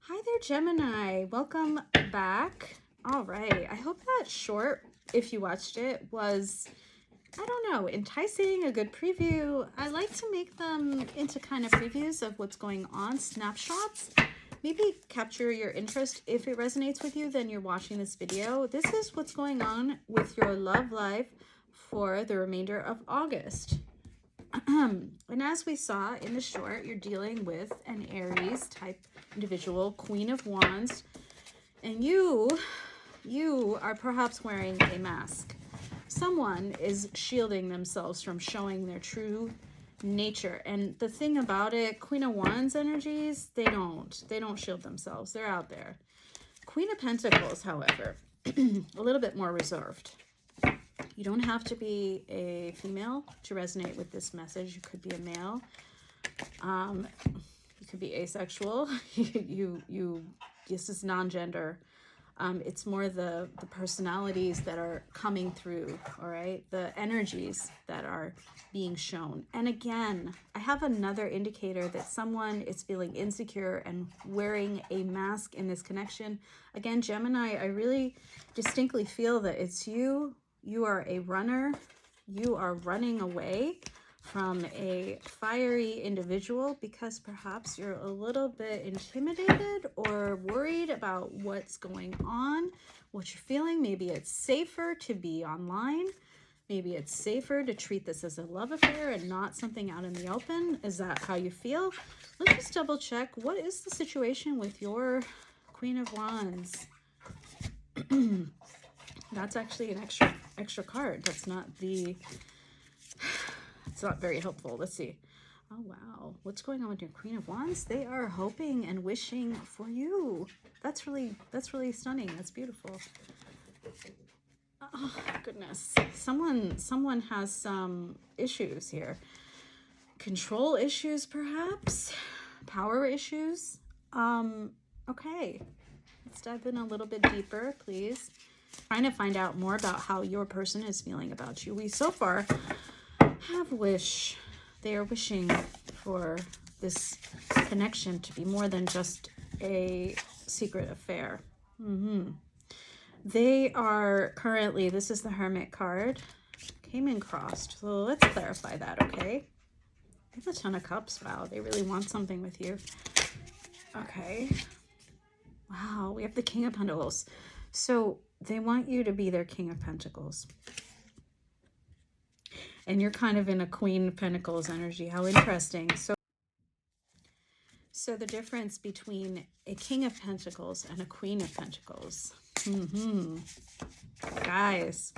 Hi there, Gemini. Welcome back. All right. I hope that short, if you watched it, was, I don't know, enticing, a good preview. I like to make them into kind of previews of what's going on, snapshots. Maybe capture your interest. If it resonates with you, then you're watching this video. This is what's going on with your love life for the remainder of August. And as we saw in the short, you're dealing with an Aries type individual, Queen of Wands, and you are perhaps wearing a mask. Someone is shielding themselves from showing their true nature. And the thing about it, Queen of Wands energies, they don't shield themselves. They're out there. Queen of Pentacles, however, a little bit more reserved. You don't have to be a female to resonate with this message. You could be a male. You could be asexual. This is non-gender. It's more the personalities that are coming through, all right? The energies that are being shown. And again, I have another indicator that someone is feeling insecure and wearing a mask in this connection. Again, Gemini, I really distinctly feel that it's you. You are a runner. You are running away from a fiery individual because perhaps you're a little bit intimidated or worried about what's going on, what you're feeling. Maybe it's safer to be online. Maybe it's safer to treat this as a love affair and not something out in the open. Is that how you feel? Let's just double check. What is the situation with your Queen of Wands? That's actually an extra card. That's not the... It's not very helpful. Let's see. Oh, wow. What's going on with your Queen of Wands? They are hoping and wishing for you. That's really stunning. That's beautiful. Oh, goodness. Someone has some issues here. Control issues, perhaps. Power issues. Okay. Let's dive in a little bit deeper, please. Trying to find out more about how your person is feeling about you. We so far have they are wishing for this connection to be more than just a secret affair. They are currently, this is the Hermit card, came in crossed. So let's clarify that, okay? They have a Ten of Cups. Wow, they really want something with you. Okay. Wow, we have the King of Pentacles. So they want you to be their King of Pentacles. And you're kind of in a Queen of Pentacles energy. How interesting. So the difference between a King of Pentacles and a Queen of Pentacles. Guys,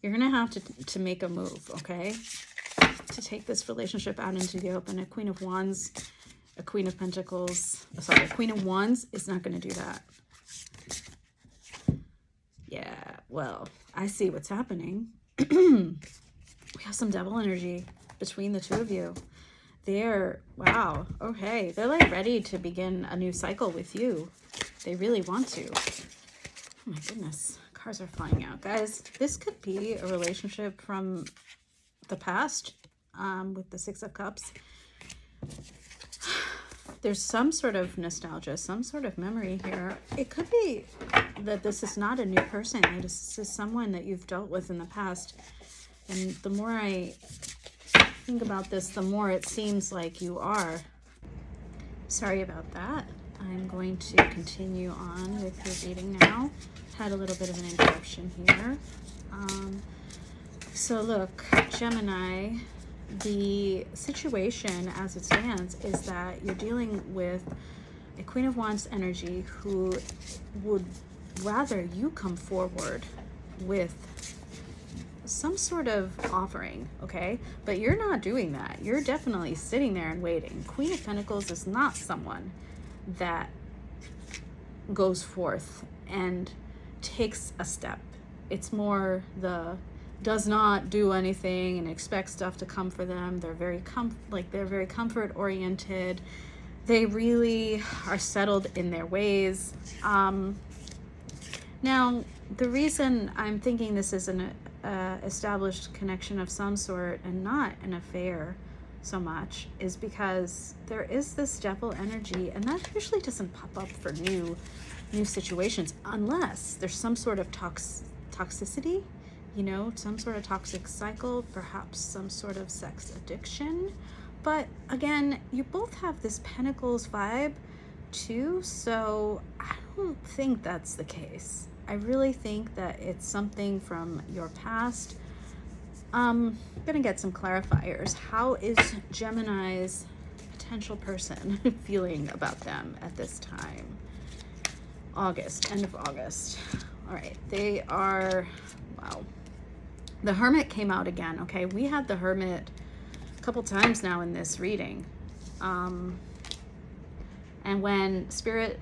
you're going to have to make a move, okay? To take this relationship out into the open. A Queen of Wands, a Queen of Pentacles. Sorry, a Queen of Wands is not going to do that. Yeah, well, I see what's happening. We have some devil energy between the two of you. They're, wow, okay. They're like ready to begin a new cycle with you. They really want to. Oh my goodness, cards are flying out. Guys, this could be a relationship from the past with the Six of Cups. There's some sort of nostalgia, some sort of memory here. It could be that this is not a new person. This is someone that you've dealt with in the past. And the more I think about this, the more it seems like you are. Sorry about that. I'm going to continue on with your reading now. Had a little bit of an interruption here. So look, Gemini, the situation as it stands is that you're dealing with a Queen of Wands energy who would rather you come forward with some sort of offering, okay? But you're not doing that. You're definitely sitting there and waiting. Queen of Pentacles is not someone that goes forth and takes a step. It's more the does not do anything and expect stuff to come for them. They're very comfort oriented. They really are settled in their ways. Now, the reason I'm thinking this is an established connection of some sort and not an affair so much is because there is this devil energy, and that usually doesn't pop up for new situations unless there's some sort of toxicity, you know, some sort of toxic cycle, perhaps some sort of sex addiction. But again, you both have this Pentacles vibe too, so I don't think that's the case. I really think that it's something from your past. I'm gonna get some clarifiers. How is Gemini's potential person feeling about them at this time? August, end of August. All right, they are, wow. The Hermit came out again, okay? We had the Hermit a couple times now in this reading. And when Spirit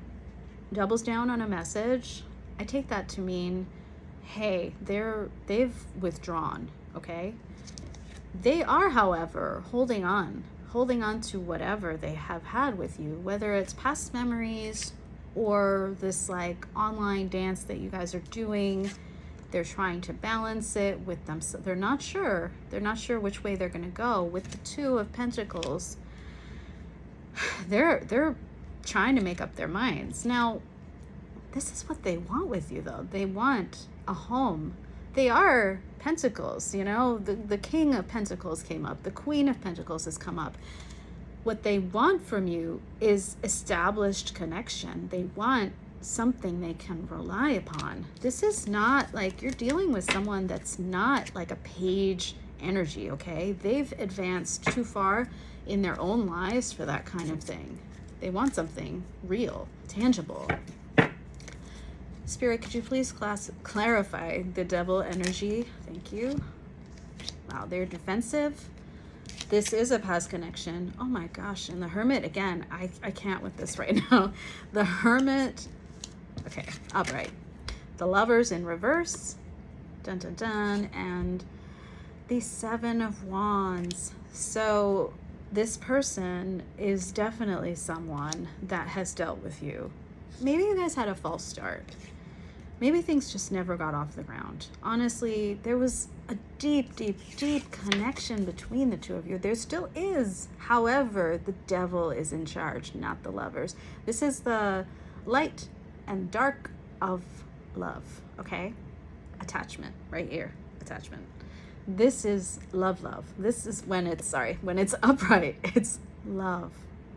doubles down on a message, I take that to mean, hey, they've withdrawn, okay? They are, however, holding on to whatever they have had with you, whether it's past memories or this like online dance that you guys are doing. They're trying to balance it with them. So they're not sure which way they're going to go. With the Two of Pentacles, they're trying to make up their minds. Now, this is what they want with you, though. They want a home. They are Pentacles, you know. The King of Pentacles came up. The Queen of Pentacles has come up. What they want from you is established connection. They want something they can rely upon. This is not like you're dealing with someone that's not like a page energy, okay? They've advanced too far in their own lives for that kind of thing. They want something real, tangible. Spirit, could you please clarify the devil energy? Thank you. Wow, they're defensive. This is a past connection. Oh my gosh. And the Hermit, again, I can't with this right now. The Hermit, okay, upright. The Lovers in reverse. Dun, dun, dun. And the Seven of Wands. So this person is definitely someone that has dealt with you. Maybe you guys had a false start. Maybe things just never got off the ground. Honestly, there was a deep, deep, deep connection between the two of you. There still is. However, the devil is in charge, not the lovers. This is the light and dark of love, okay? Attachment, right here, attachment. This is love. This is when it's upright, it's love.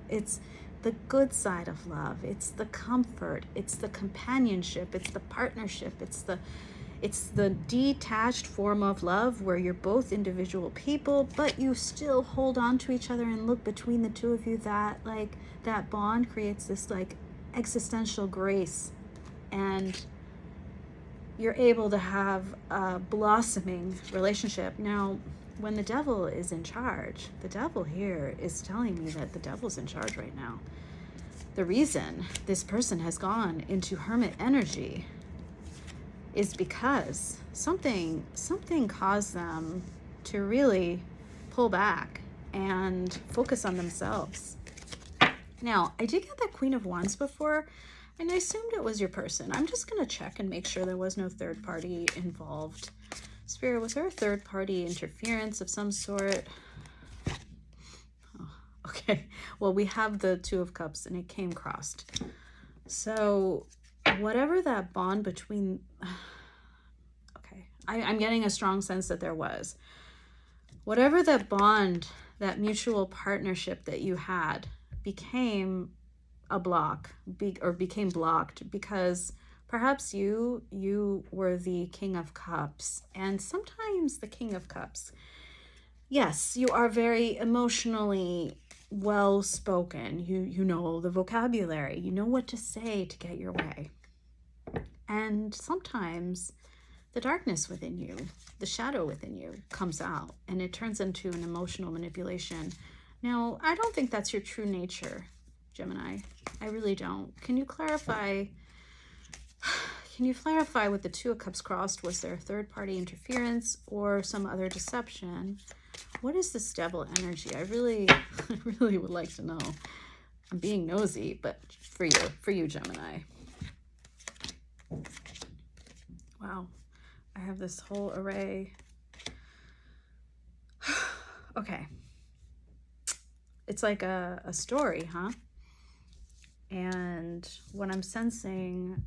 It's the good side of love. It's the comfort. It's the companionship. It's the partnership. It's the detached form of love where you're both individual people, but you still hold on to each other and look between the two of you. That bond creates this like existential grace, and you're able to have a blossoming relationship. Now, when the devil is in charge, the devil here is telling me that the devil's in charge right now. The reason this person has gone into Hermit energy is because something caused them to really pull back and focus on themselves. Now, I did get that Queen of Wands before, and I assumed it was your person. I'm just going to check and make sure there was no third party involved. Spirit, was there a third party interference of some sort? Oh, okay, well, we have the Two of Cups and it came crossed. So whatever that bond between, okay, I'm getting a strong sense that there was. Whatever that bond, that mutual partnership that you had became a block, became blocked because perhaps you were the King of Cups, and sometimes the King of Cups, yes, you are very emotionally well-spoken. You know the vocabulary. You know what to say to get your way. And sometimes the darkness within you, the shadow within you comes out, and it turns into an emotional manipulation. Now, I don't think that's your true nature, Gemini. I really don't. Can you clarify with the Two of Cups crossed? Was there third-party interference or some other deception? What is this devil energy? I really would like to know. I'm being nosy, but for you, Gemini. Wow, I have this whole array. Okay. it's like a story, huh? And what I'm sensing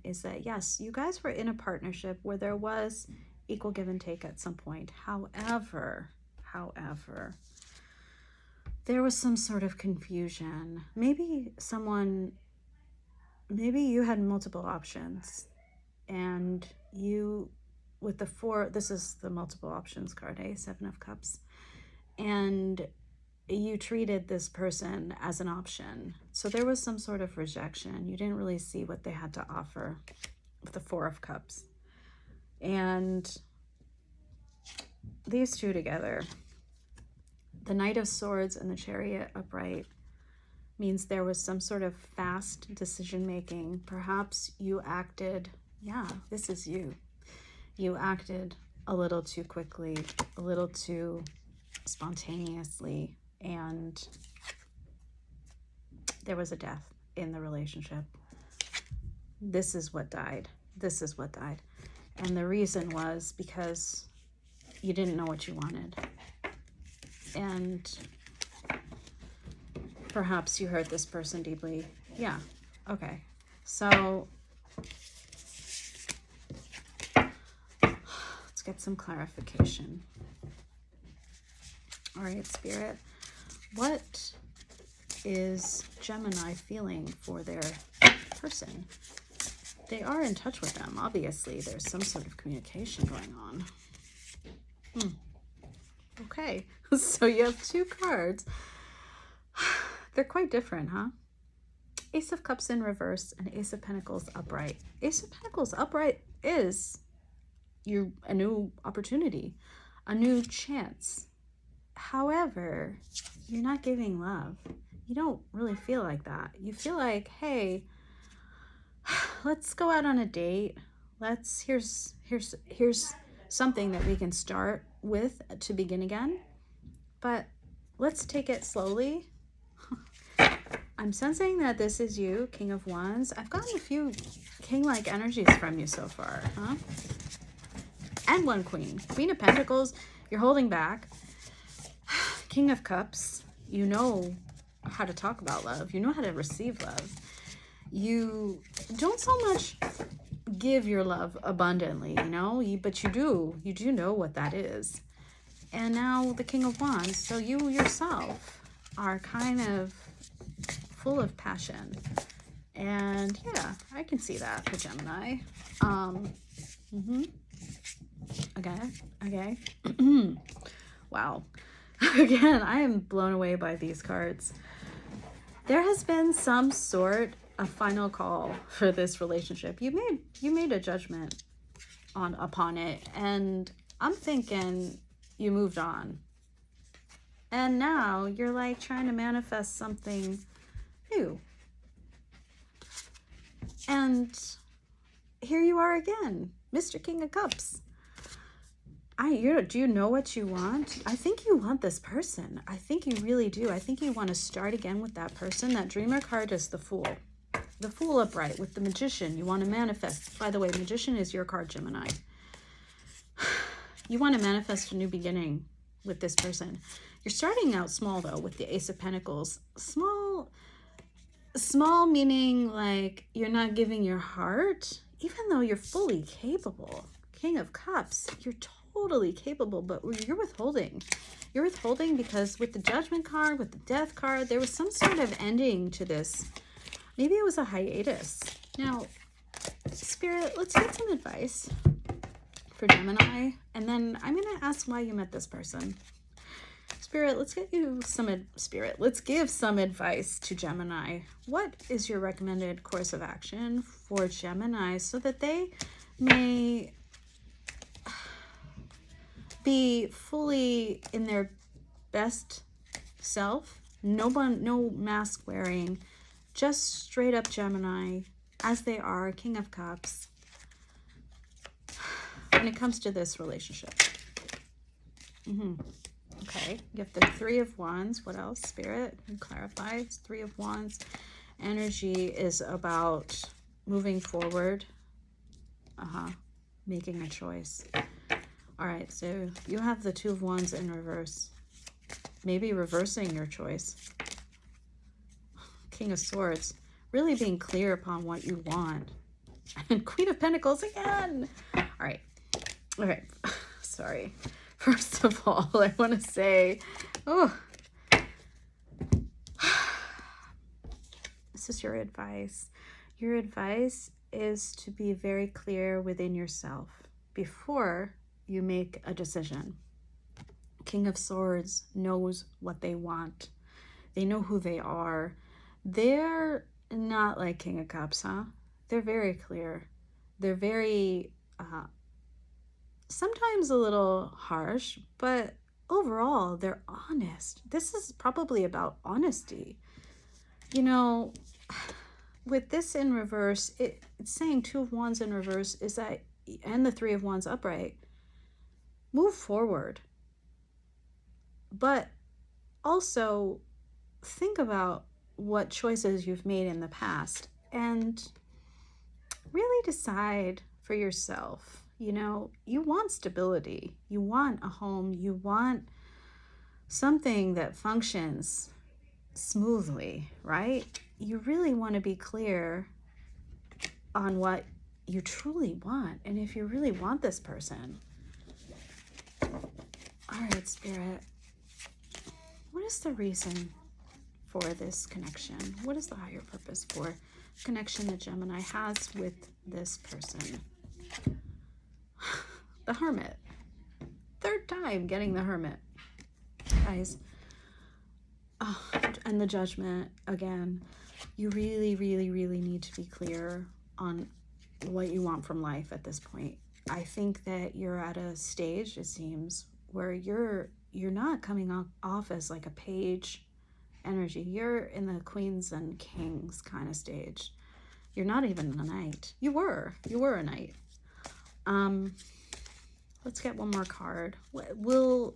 is that, yes, you guys were in a partnership where there was equal give and take at some point. However, there was some sort of confusion. Maybe you had multiple options, and you, with the 4, this is the multiple options card, 7 of Cups, and you treated this person as an option. So there was some sort of rejection. You didn't really see what they had to offer with the 4 of Cups. And these two together, the Knight of Swords and the Chariot upright, means there was some sort of fast decision making. Perhaps you acted, this is you. You acted a little too quickly, a little too spontaneously, and there was a death in the relationship. This is what died. And the reason was because you didn't know what you wanted. And perhaps you hurt this person deeply. Yeah. Okay. So let's get some clarification. All right, Spirit. What is Gemini feeling for their person? They are in touch with them. Obviously, there's some sort of communication going on. Okay. So you have 2 cards. They're quite different, huh? Ace of Cups in reverse and Ace of Pentacles upright. Ace of Pentacles upright is a new opportunity, a new chance. However, you're not giving love. You don't really feel like that. You feel like, hey, let's go out on a date. Here's something that we can start with to begin again. But let's take it slowly. I'm sensing that this is you, King of Wands. I've gotten a few king-like energies from you so far, huh? And 1 Queen. Queen of Pentacles, you're holding back. King of Cups, you know how to talk about love. You know how to receive love. You don't so much give your love abundantly, but you do know what that is. And now the King of Wands. So you yourself are kind of full of passion. And yeah, I can see that for Gemini. Okay. Wow. Again, I am blown away by these cards. There has been some sort of final call for this relationship. You made a judgment upon it, and I'm thinking you moved on. And now you're like trying to manifest something new. And here you are again, Mr. King of Cups. Do you know what you want? I think you want this person. I think you really do. I think you want to start again with that person. That Dreamer card is the Fool. The Fool upright with the Magician. You want to manifest. By the way, Magician is your card, Gemini. You want to manifest a new beginning with this person. You're starting out small, though, with the Ace of Pentacles. Small meaning like you're not giving your heart, even though you're fully capable. King of Cups, you're totally capable, but you're withholding. You're withholding because with the Judgment card, with the Death card, there was some sort of ending to this. Maybe it was a hiatus. Now, Spirit, let's get some advice for Gemini, and then I'm going to ask why you met this person. Spirit, let's give some advice to Gemini. What is your recommended course of action for Gemini so that they may be fully in their best self? No mask wearing, just straight up Gemini as they are, King of Cups, when it comes to this relationship. Okay, you have the 3 of Wands. What else, Spirit? Can you clarify? It's 3 of Wands. Energy is about moving forward. Making a choice. All right, so you have the 2 of Wands in reverse. maybe reversing your choice. King of Swords, really being clear upon what you want. And Queen of Pentacles again. All right. Okay. Sorry. First of all, I want to say, this is your advice. Your advice is to be very clear within yourself before you make a decision. King of Swords knows what they want. They know who they are. They're not like King of Cups, huh? They're very clear. They're very, sometimes a little harsh, but overall, they're honest. This is probably about honesty. You know, with this in reverse, it's saying Two of Wands in reverse is that, and the Three of Wands upright, move forward. But also think about what choices you've made in the past and really decide for yourself. You know, you want stability. You want a home. You want something that functions smoothly, right? You really want to be clear on what you truly want. And if you really want this person. All right, Spirit. What is the reason for this connection? What is the higher purpose for connection that Gemini has with this person? The Hermit. Third time getting the Hermit. Guys. Oh, and the Judgment again. You really, really, really need to be clear on what you want from life at this point. I think that you're at a stage, it seems, where you're not coming off as like a page energy. You're in the Queens and Kings kind of stage. You're not even a knight. You were a knight. Let's get one more card. Will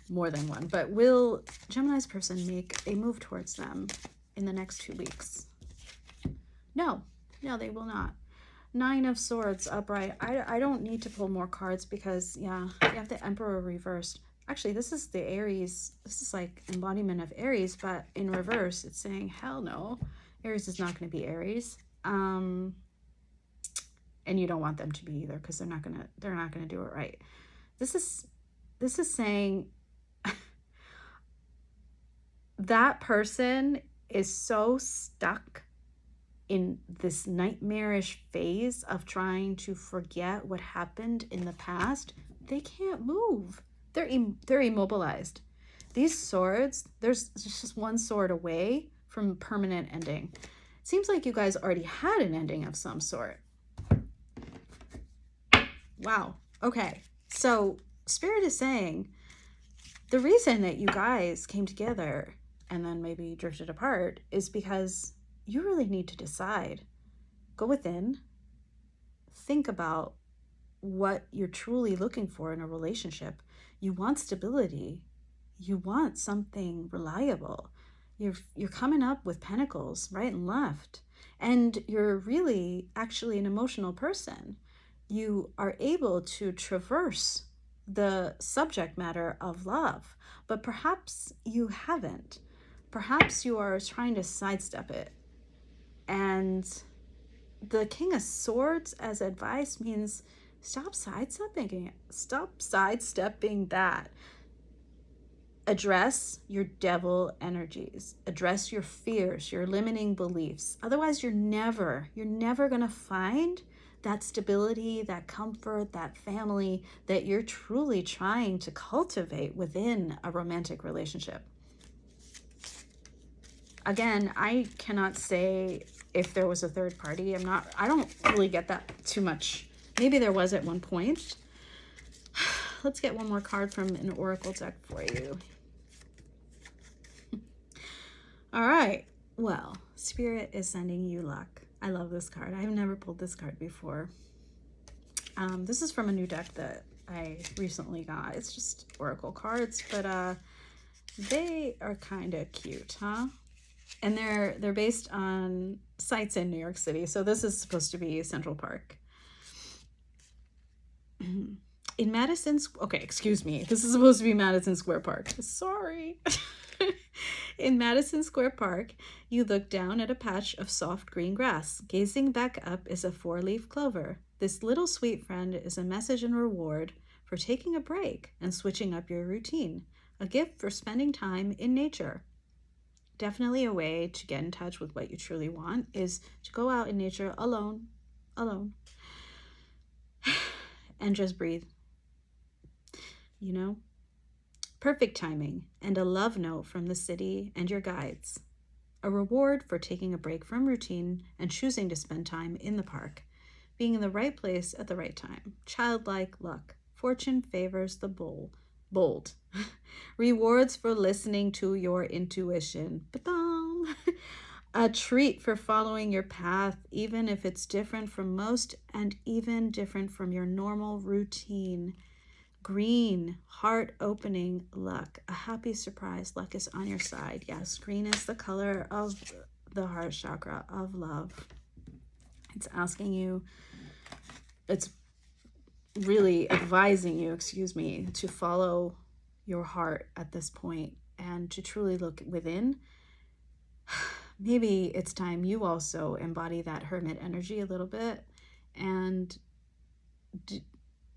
more than one, but will Gemini's person make a move towards them in the next 2 weeks? No, they will not. Nine of Swords upright. I don't need to pull more cards because, yeah, you have the Emperor reversed. Actually, this is the Aries. This is like embodiment of Aries, but in reverse, it's saying, hell no. Aries is not going to be Aries. And you don't want them to be either because they're not gonna do it right. This is saying that person is so stuck in this nightmarish phase of trying to forget what happened in the past. They can't move. They're immobilized. These swords, there's just one sword away from permanent ending. It seems like you guys already had an ending of some sort. Wow. Okay. So Spirit is saying the reason that you guys came together and then maybe drifted apart is because you really need to decide. Go within. Think about what you're truly looking for in a relationship. You want stability. You want something reliable. You're coming up with pentacles right and left. And you're really actually an emotional person. You are able to traverse the subject matter of love, but perhaps you haven't. Perhaps you are trying to sidestep it. And the King of Swords as advice means stop sidestepping it. Stop sidestepping that. Address your devil energies. Address your fears, your limiting beliefs. Otherwise, you're never going to find that stability, that comfort, that family that you're truly trying to cultivate within a romantic relationship. Again, I cannot say if there was a third party. I don't really get that too much. Maybe there was at one point. Let's get one more card from an oracle deck for you. All right. Well, Spirit is sending you luck. I love this card. I've never pulled this card before. This is from a new deck that I recently got. It's just oracle cards, but they are kind of cute, huh? And they're based on sites in New York City. So this is supposed to be Central Park. In okay, excuse me. This is supposed to be Madison Square Park. Sorry. In Madison Square Park, you look down at a patch of soft green grass. Gazing back up is a 4-leaf clover. This little sweet friend is a message and reward for taking a break and switching up your routine. A gift for spending time in nature. Definitely a way to get in touch with what you truly want is to go out in nature alone, and just breathe. You know? Perfect timing and a love note from the city and your guides. A reward for taking a break from routine and choosing to spend time in the park. Being in the right place at the right time. Childlike luck. Fortune favors the bold. Rewards for listening to your intuition. Ba-dum. A treat for following your path, even if it's different from most and even different from your normal routine. Green, heart-opening luck. A happy surprise. Luck is on your side. Yes, green is the color of the heart chakra of love. It's asking you, it's really advising you, to follow your heart at this point and to truly look within. Maybe it's time you also embody that hermit energy a little bit and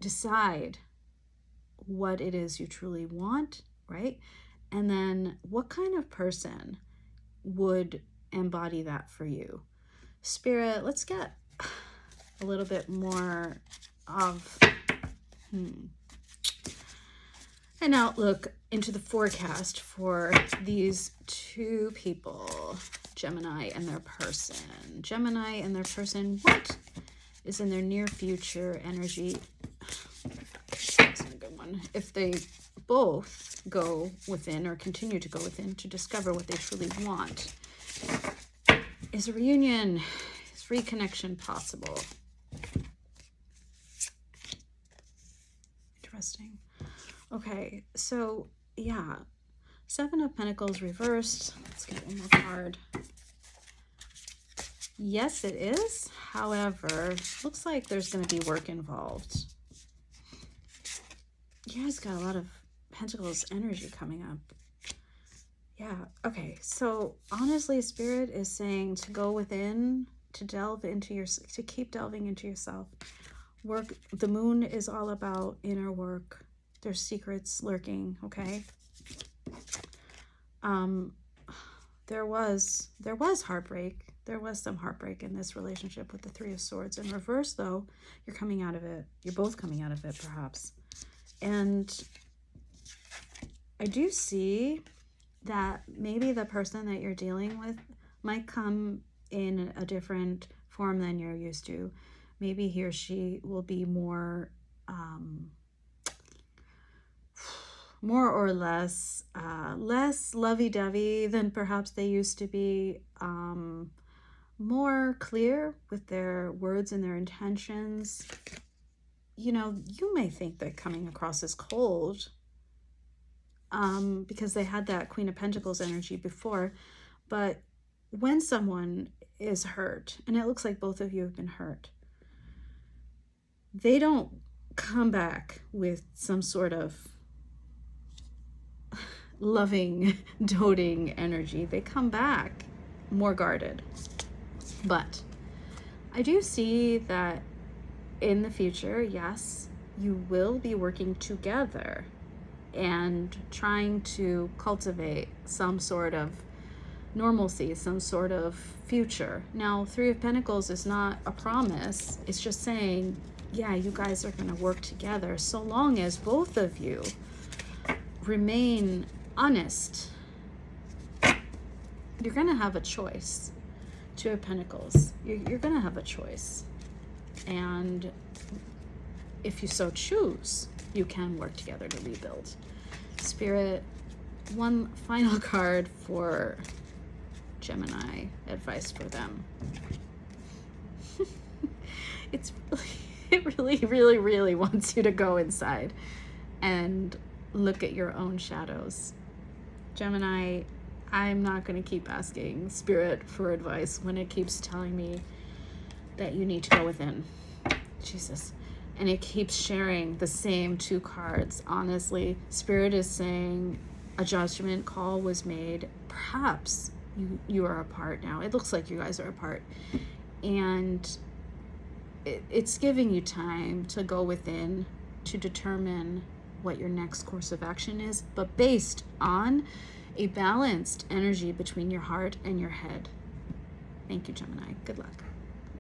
decide what it is you truly want, right? And then what kind of person would embody that for you? Spirit, let's get a little bit more of an outlook into the forecast for these two people, Gemini and their person. Gemini and their person, what is in their near future energy? That's a good one. If they both go within or continue to go within to discover what they truly want. Is a reunion, is reconnection possible? Interesting. Okay, so yeah, 7 of Pentacles reversed. Let's get one more card. Yes, it is. However, looks like there's going to be work involved. You guys got a lot of Pentacles energy coming up. Yeah, okay. So honestly, Spirit is saying to go within, to delve into to keep delving into yourself. Work. The moon is all about inner work. There's secrets lurking, okay? There was heartbreak. There was some heartbreak in this relationship with the 3 of Swords. In reverse, though, you're coming out of it. You're both coming out of it, perhaps. And I do see that maybe the person that you're dealing with might come in a different form than you're used to. Maybe he or she will be more or less less lovey-dovey than perhaps they used to be, more clear with their words and their intentions. You know, you may think they're coming across as cold because they had that Queen of Pentacles energy before, but when someone is hurt, and it looks like both of you have been hurt, they don't come back with some sort of loving, doting energy. They come back more guarded. But I do see that in the future, yes, you will be working together and trying to cultivate some sort of normalcy, some sort of future. Now, 3 of Pentacles is not a promise. It's just saying, yeah, you guys are going to work together so long as both of you remain honest. You're going to have a choice. 2 of Pentacles. You're going to have a choice. And if you so choose, you can work together to rebuild. Spirit, one final card for Gemini, advice for them. It really wants you to go inside and look at your own shadows. Gemini, I'm not going to keep asking Spirit for advice when it keeps telling me that you need to go within. Jesus. And it keeps sharing the same two cards. Honestly, Spirit is saying a judgment call was made. Perhaps you are apart now. It looks like you guys are apart. And it's giving you time to go within to determine what your next course of action is, but based on a balanced energy between your heart and your head. Thank you, Gemini. Good luck.